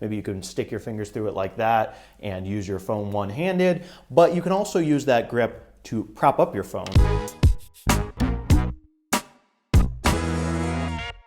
Maybe you can stick your fingers through it like that and use your phone one-handed, but you can also use that grip to prop up your phone.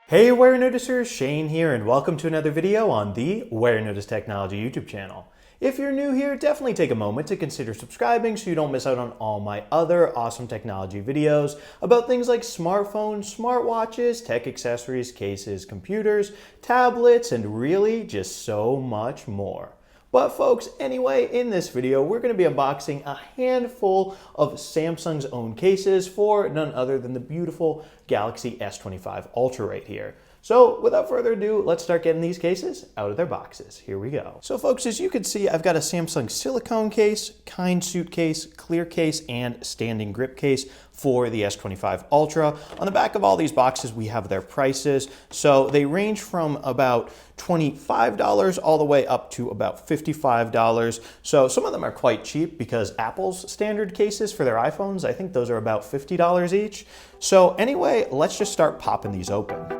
Hey Warenoticers, Shane here, and welcome to another video on the Warenotice Technology YouTube channel. If you're new here, definitely take a moment to consider subscribing so you don't miss out on all my other awesome technology videos about things like smartphones, smartwatches, tech accessories, cases, computers, tablets, and really just so much more. But folks, anyway, in this video, we're going to be unboxing a handful of Samsung's own cases for none other than the beautiful Galaxy S25 Ultra right here. So without further ado, let's start getting these cases out of their boxes. Here we go. So folks, as you can see, I've got a Samsung Silicone case, Kindsuit case, clear case, and standing grip case for the S25 Ultra. On the back of all these boxes, we have their prices. So they range from about $25 all the way up to about $55. So some of them are quite cheap because Apple's standard cases for their iPhones, I think those are about $50 each. So anyway, let's just start popping these open.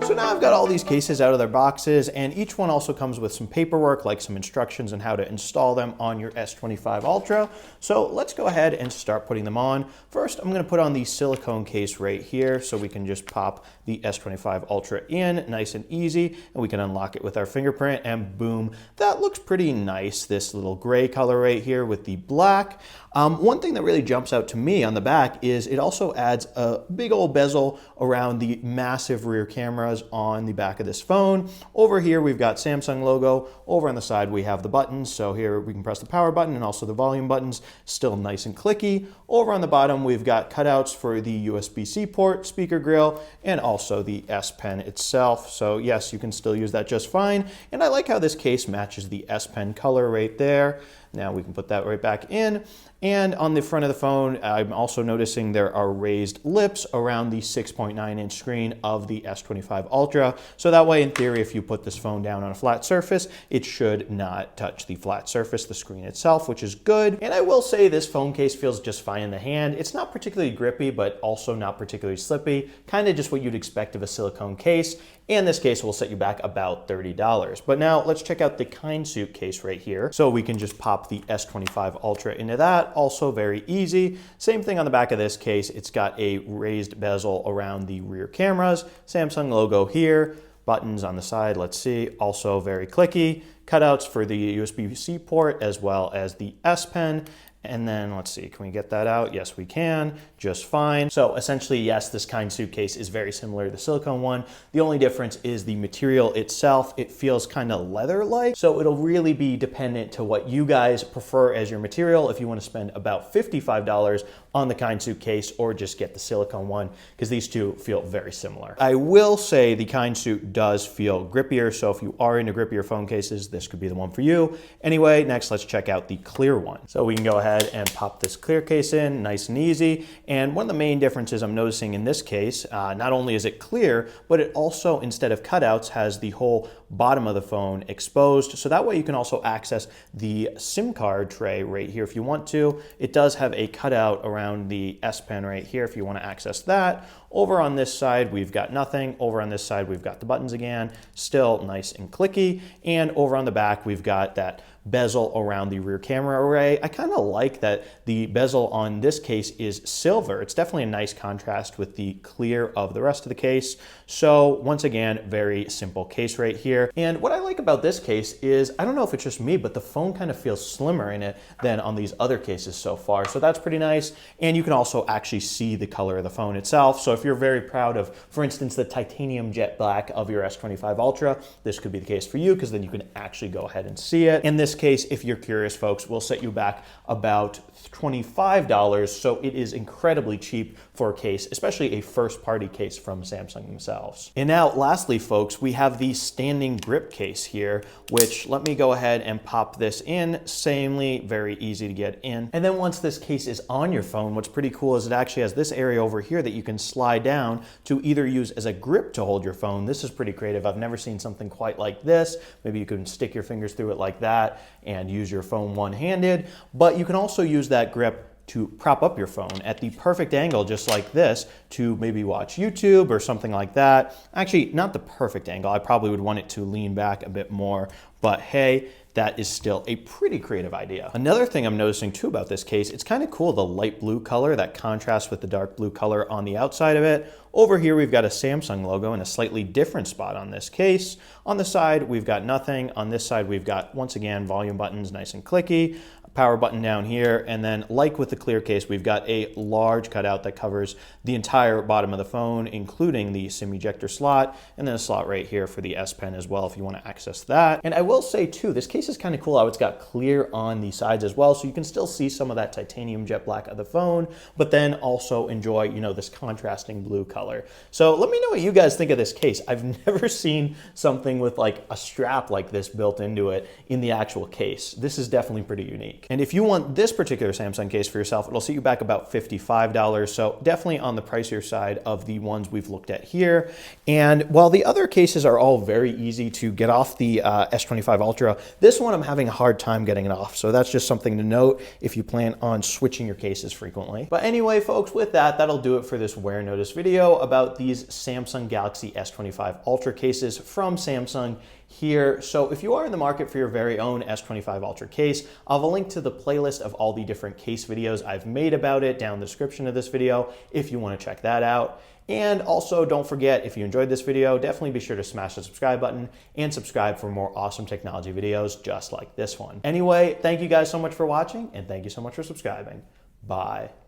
So now I've got all these cases out of their boxes, and each one also comes with some paperwork, like some instructions on how to install them on your S25 Ultra. So let's go ahead and start putting them on. First, I'm going to put on the silicone case right here, so we can just pop the S25 Ultra in, nice and easy, and we can unlock it with our fingerprint, and boom, that looks pretty nice, this little gray color right here with the black. One thing that really jumps out to me on the back is it also adds a big old bezel around the massive rear cameras on the back of this phone. Over here we've got Samsung logo. Over on the side we have the buttons. So here we can press the power button and also the volume buttons, still nice and clicky. Over on the bottom we've got cutouts for the USB-C port, speaker grill, and also the S Pen itself. So yes, you can still use that just fine. And I like how this case matches the S Pen color right there. Now we can put that right back in. And on the front of the phone, I'm also noticing there are raised lips around the 6.9-inch screen of the S25 Ultra. So that way, in theory, if you put this phone down on a flat surface, it should not touch the flat surface, the screen itself, which is good. And I will say this phone case feels just fine in the hand. It's not particularly grippy, but also not particularly slippy. Kind of just what you'd expect of a silicone case. And this case will set you back about $30. But now let's check out the Kindsuit case right here. So we can just pop the S25 Ultra into that. Also very easy. Same thing on the back of this case. It's got a raised bezel around the rear cameras. Samsung logo here. Buttons on the side, let's see. Also very clicky. Cutouts for the USB-C port as well as the S Pen. And then let's see, can we get that out? Yes, we can, just fine. So essentially, yes, this Kindsuit case is very similar to the silicone one. The only difference is the material itself. It feels kind of leather-like. So it'll really be dependent to what you guys prefer as your material. If you want to spend about $55 on the Kindsuit case or just get the silicone one, because these two feel very similar. I will say the Kindsuit does feel grippier. So if you are into grippier phone cases, this could be the one for you. Anyway, next let's check out the clear one. So we can go ahead and pop this clear case in, nice and easy. And one of the main differences I'm noticing in this case, not only is it clear, but it also, instead of cutouts, has the whole bottom of the phone exposed. So that way you can also access the SIM card tray right here if you want to. It does have a cutout around the S Pen right here if you want to access that. Over on this side, we've got nothing. Over on this side, we've got the buttons again, still nice and clicky. And over on the back, we've got that bezel around the rear camera array. I kind of like that the bezel on this case is silver. It's definitely a nice contrast with the clear of the rest of the case. So once again, very simple case right here. And what I like about this case is, I don't know if it's just me, but the phone kind of feels slimmer in it than on these other cases so far. So that's pretty nice. And you can also actually see the color of the phone itself. So if you're very proud of, for instance, the titanium jet black of your S25 Ultra, this could be the case for you because then you can actually go ahead and see it. In this case, if you're curious, folks, we'll set you back about $25. So it is incredibly cheap for a case, especially a first-party case from Samsung themselves. And now, lastly, folks, we have the standing grip case here, which let me go ahead and pop this in. Samely, very easy to get in. And then once this case is on your phone, what's pretty cool is it actually has this area over here that you can slide down to either use as a grip to hold your phone. This is pretty creative. I've never seen something quite like this. Maybe you can stick your fingers through it like that and use your phone one-handed, but you can also use that grip to prop up your phone at the perfect angle, just like this, to maybe watch YouTube or something like that. Actually, not the perfect angle. I probably would want it to lean back a bit more, but hey, that is still a pretty creative idea. Another thing I'm noticing too about this case, it's kind of cool, the light blue color that contrasts with the dark blue color on the outside of it. Over here, we've got a Samsung logo in a slightly different spot on this case. On the side, we've got nothing. On this side, we've got, once again, volume buttons, nice and clicky. Power button down here, and then like with the clear case, we've got a large cutout that covers the entire bottom of the phone, including the SIM ejector slot, and then a slot right here for the S Pen as well if you want to access that. And I will say too, this case is kind of cool how it's got clear on the sides as well, so you can still see some of that titanium jet black of the phone, but then also enjoy, you know, this contrasting blue color. So let me know what you guys think of this case. I've never seen something with like a strap like this built into it in the actual case. This is definitely pretty unique. And if you want this particular Samsung case for yourself, it'll set you back about $55. So definitely on the pricier side of the ones we've looked at here. And while the other cases are all very easy to get off the S25 Ultra, this one I'm having a hard time getting it off. So that's just something to note if you plan on switching your cases frequently. But anyway, folks, with that, that'll do it for this Warenotice video about these Samsung Galaxy S25 Ultra cases from Samsung here. So if you are in the market for your very own S25 Ultra case, I'll have a link to the playlist of all the different case videos I've made about it down in the description of this video if you want to check that out. And also don't forget, if you enjoyed this video, definitely be sure to smash the subscribe button and subscribe for more awesome technology videos just like this one. Anyway, thank you guys so much for watching, and thank you so much for subscribing. Bye.